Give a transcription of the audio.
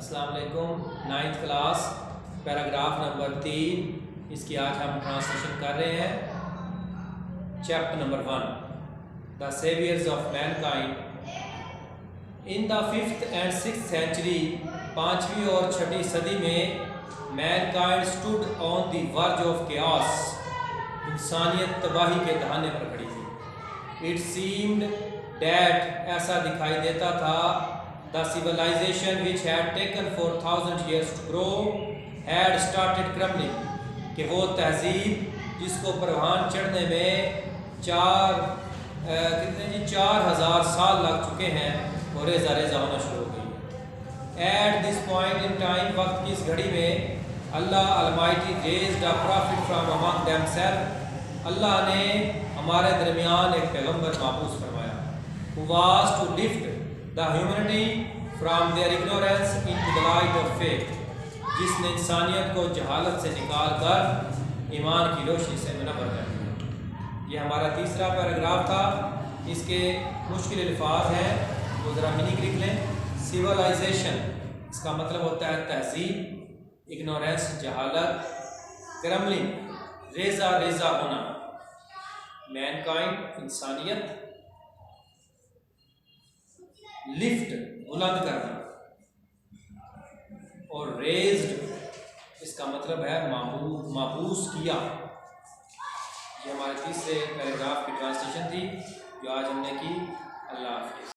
अस्सलाम वालेकुम। 9th class paragraph number 3 इसकी आज हम ट्रांसलेशन कर रहे हैं। Chapter number 1 the saviours of mankind. In the 5th and 6th century, 5वीं और 6वीं सदी में mankind stood on the verge of chaos। इंसानियत तबाही के दहाने पर खड़ी थी। इट सीम्ड डैट ऐसा दिखाई देता था the civilization which had taken 4000 years to grow had started crumbling। कि वो तहजीब जिसको परवान चढ़ने में 4000 साल लग चुके हैं वो रेजा रेजा होना शुरू हो गई। At this point in time, वक्त की इस घड़ी में, Allah almighty raised a prophet from among themselves. Allah ने हमारे दरमियान एक पैगंबर माबूस फरमाया। who was to lift the humanity from their ignorance into the light of faith। जिसने इंसानियत को जहालत से निकाल कर ईमान की रोशनी से मुनव्वर कर दिया। ये हमारा तीसरा पैराग्राफ था। इसके मुश्किल अल्फाज हैं तो ज़रा मीनिंग लिख लें। सिविलाइजेशन, इसका मतलब होता है तहजीब, इग्नोरेंस जहालत, क्रम्बलिंग रेजा रेजा होना, मैनकाइंड इंसानियत, लिफ्ट बुलंद करना, और रेज्ड इसका मतलब है माबूस किया। ये हमारे तीसरे पैराग्राफ की ट्रांसलेशन थी जो आज हमने की। अल्लाह हाफ़िज़।